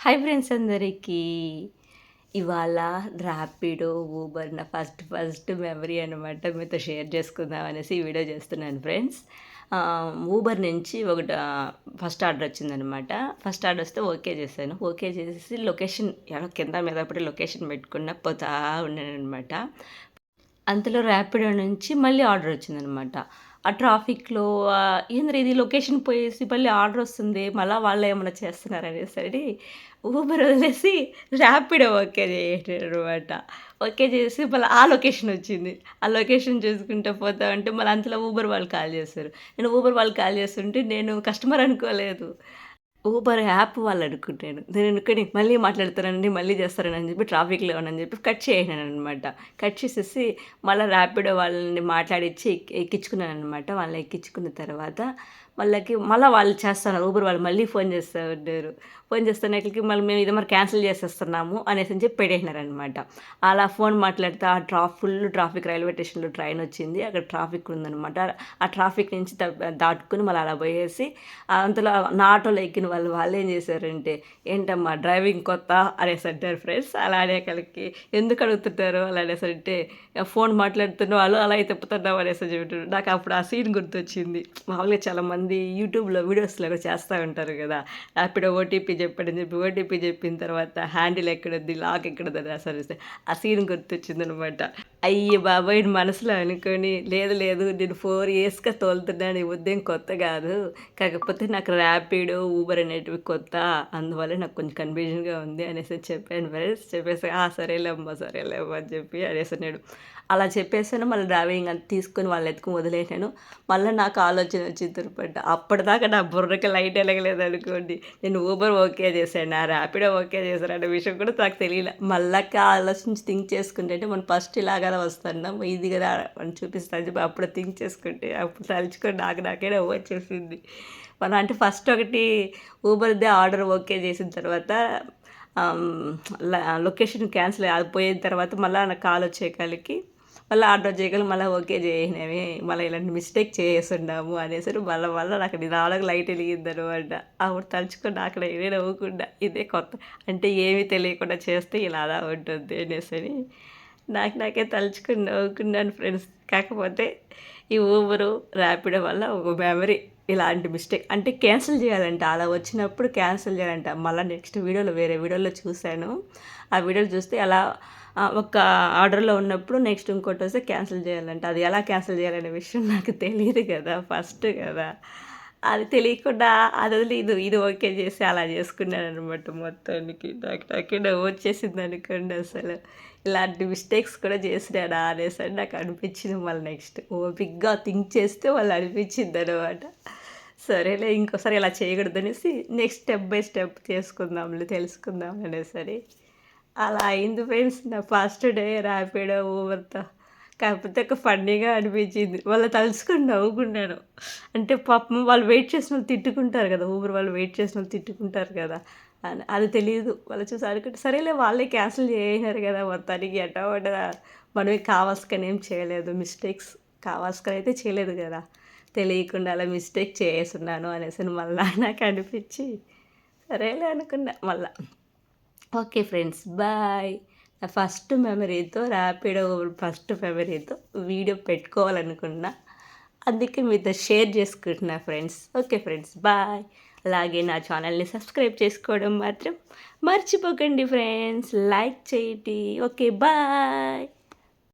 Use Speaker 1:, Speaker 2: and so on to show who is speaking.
Speaker 1: Hi friends అందరికీ. ఇవాళ Rapido, Uber నా ఫస్ట్ మెమరీ అనమాట. మీతో షేర్ చేసుకుందాం అనేసి ఈ వీడియో చేస్తున్నాను ఫ్రెండ్స్. ఊబర్ నుంచి ఫస్ట్ ఆర్డర్ వచ్చిందనమాట. ఫస్ట్ ఆర్డర్ వస్తే ఓకే చేశాను. ఓకే చేసేసి లొకేషన్ కింద మీద పడి లొకేషన్ పెట్టుకున్న పోతా ఉన్నాననమాట. అంతలో ర్యాపిడో నుంచి మళ్ళీ ఆర్డర్ వచ్చిందనమాట. ఆ ట్రాఫిక్‌లో ఏందిరా ఇది లొకేషన్ పోయేసి మళ్ళీ ఆర్డర్ వస్తుంది. మళ్ళా వాళ్ళేమన్నా చేస్తున్నారనేసరి ఊబర్ వదిలేసి ర్యాపిడో ఓకే చేసేసాననమాట. ఓకే చేసి మళ్ళా ఆ లొకేషన్ వచ్చింది. ఆ లొకేషన్ చూసుకుంటా పోతా ఉంటే మళ్ళీ అంతలో ఊబర్ వాళ్ళు కాల్ చేశారు. నేను ఊబర్ వాళ్ళు కాల్ చేస్తుంటే నేను కస్టమర్ అనుకోలేదు. Uber app వాళ్ళనుకున్నాను. నేననుకోని మళ్ళీ మాట్లాడతానండి, మళ్ళీ చేస్తారని చెప్పి ట్రాఫిక్‌లో ఉన్నానని చెప్పి కట్ చేసేసాననమాట. కట్ చేసేసి మళ్ళా ర్యాపిడో వాళ్ళని మాట్లాడిచ్చి ఎక్కించుకున్నాననమాట. వాళ్ళని ఎక్కించుకున్న తర్వాత మళ్ళా వాళ్ళు చేస్తున్నారు. ఊబర్ వాళ్ళు మళ్ళీ ఫోన్ చేస్తా ఉన్నారు. ఫోన్ చేస్తున్నట్లకి మళ్ళీ మేము ఇది మరి క్యాన్సిల్ చేసేస్తున్నాము అనేసని చెప్పి పెట్టేసినారనమాట. అలా ఫోన్ మాట్లాడుతా ఫుల్ ట్రాఫిక్ రైల్వే స్టేషన్‌లో ట్రైన్ వచ్చింది. అక్కడ ట్రాఫిక్ ఉందనమాట. ఆ ట్రాఫిక్ నుంచి దాటుకొని మళ్ళీ అలా పోయేసి అంతలో నా ఆటోలో ఎక్కిన వాళ్ళేం చేశారంటే, "ఏంటమ్మా డ్రైవింగ్ కొత్తా?" అనేసి అంటారు ఫ్రెండ్స్. అలా అనేసరికి, "ఎందుకు అడుగుతుంటారు?" అలా అనేసంటే, "ఫోన్ మాట్లాడుతున్న వాళ్ళు అలా తిప్పుతున్నావు" అనేసి చెప్తుండ్రు. నాకు అప్పుడు ఆ సీన్ గుర్తొచ్చింది. మామూలుగా చాలామంది యూట్యూబ్‌లో వీడియోస్‌లో చేస్తా ఉంటారు కదా! ర్యాపిడో ఓటీపీ చెప్పండి అని చెప్పి ఓటీపీ చెప్పిన తర్వాత హ్యాండిల్ ఎక్కడుంది, లాక్ ఎక్కడుంది అని అసలు ఆ సీన్ గుర్తొచ్చిందనమాట. అయ్య బాబోయ్! మనసులో అనుకోని, లేదు లేదు నేను 4 ఇయర్స్‌గా తోలుతున్నాను. ఈ ఉద్యమం కొత్త కాదు. కాకపోతే నాకు ర్యాపిడో, ఊబర్ అనేటివి కొత్త. అందువల్ల నాకు కొంచెం కన్‌ఫ్యూజన్‌గా ఉంది అనేసి చెప్పాను ఫ్రెండ్స్. చెప్పేసి సరేలేమ్మా, సరేలేమ్మా అని చెప్పి అనేసన్నాడు. అలా చెప్పేసాను. మళ్ళీ డ్రైవింగ్ అంతా తీసుకొని వాళ్ళని ఎత్తుకొని వదిలేసాను. మళ్ళా నాకు ఆలోచన వచ్చింది తరువాత. అప్పటిదాకా నా బుర్రకి లైట్ ఎలగలేదనుకోండి. నేను ఊబర్ ఓకే చేశాను. ర్యాపిడో ఓకే చేశాను అనే విషయం కూడా నాకు తెలియలే. మళ్ళాక ఆలోచించి థింక్ చేసుకుంటే అంటే మనం ఫస్ట్ ఇలాగ వస్తున్నాం. ఇది కదా అని చూపిస్తాను చెప్పి అప్పుడు థింక్ చేసుకుంటే అప్పుడు తలుచుకొని నాకే నవ్వు వచ్చేసింది. మనం అంటే ఫస్ట్ ఒకటి ఊబర్‌దే ఆర్డర్ ఓకే చేసిన తర్వాత ఆహ్, లొకేషన్ క్యాన్సిల్ అది పోయిన తర్వాత మళ్ళా నాకు కాల్ వచ్చేకాలికి మళ్ళీ ఆర్డర్ చేయగలి మళ్ళీ ఓకే చేసినవి. మళ్ళీ ఇలాంటి మిస్టేక్ చేసేసున్నాము అనేసరి మళ్ళా నాకు నిదానంగా లైట్ ఎలిగిందనమాట. అప్పుడు తలుచుకొని నాకు నేనే నవ్వుకున్నా. ఇదే కొత్త అంటే ఏమీ తెలియకుండా చేస్తే ఇలా అలా ఉంటుంది అనేసని నాకే తలుచుకొని నవ్వుకున్నాను ఫ్రెండ్స్. కాకపోతే ఈ ఊబరు, ర్యాపిడో వల్ల ఒక మెమరీ. ఇలాంటి మిస్టేక్ అంటే క్యాన్సిల్ చేయాలంట. అలా వచ్చినప్పుడు క్యాన్సిల్ చేయాలంట. మళ్ళా నెక్స్ట్ వీడియోలో వేరే వీడియోలో చూశాను. ఆ వీడియోలో చూస్తే అలా ఒక ఆర్డర్‌లో ఉన్నప్పుడు నెక్స్ట్ ఇంకోటొస్తే క్యాన్సిల్ చేయాలంట. అది ఎలా క్యాన్సిల్ చేయాలనే విషయం నాకు తెలీదు కదా! ఫస్ట్ కదా! అది తెలియకుండా అది వదిలి ఇది ఓకే చేసి అలా చేసుకున్నాననమాట మొత్తానికి. నాకే నవ్వొచ్చేసిందనుకోండి అసలు. ఇలాంటి మిస్టేక్స్ కూడా చేసినానా అనేసని నాకు అనిపించింది మళ్ళీ నెక్స్ట్. ఓపికగా థింక్ చేస్తే మళ్ళీ అనిపించిందనమాట. సరేలే ఇంకోసారి ఇలా చేయకూడదనేసి నెక్స్ట్ స్టెప్ బై స్టెప్ చేసుకుందాంలే, తెలుసుకుందాం అనేసరి అలా అయింది ఫ్రెండ్స్. నా ఫస్ట్ డే ర్యాపిడో, ఊబర్‌తో. కాకపోతే ఒక ఫన్నీగా అనిపించింది. వాళ్ళని తలుచుకొని నవ్వుకున్నాను. అంటే పాపం వాళ్ళు వెయిట్ చేసినోళ్ళు తిట్టుకుంటారు కదా! ఊబర్ వాళ్ళు వెయిట్ చేసినోళ్ళు తిట్టుకుంటారు కదా! అని అది తెలీదు. వాళ్ళు చూసి అనుకుంటే సరేలే వాళ్ళే క్యాన్సిల్ చేసేసినారు కదా! మొత్తానికి ఎట్టా మనమే కావాల్సికని ఏం చేయలేదు. మిస్టేక్స్ కావాల్సికని అయితే చేయలేదు కదా! తెలియకుండా అలా మిస్టేక్ చేసున్నాను అనేసని మళ్ళా నాకు అనిపించి సరేలే అనుకున్నా మళ్ళా. Okay friends bye. నా ఫస్ట్ మెమరీతో ర్యాపిడో ఫస్ట్ మెమరీతో వీడియో పెట్టుకోవాలనుకున్నా. అందుకే మీతో షేర్ చేసుకుంటున్నా ఫ్రెండ్స్. Okay friends bye. అలాగే నా ఛానల్‌ని సబ్స్క్రైబ్ చేసుకోవడం మాత్రం మర్చిపోకండి ఫ్రెండ్స్. లైక్ చేయండి. Okay bye.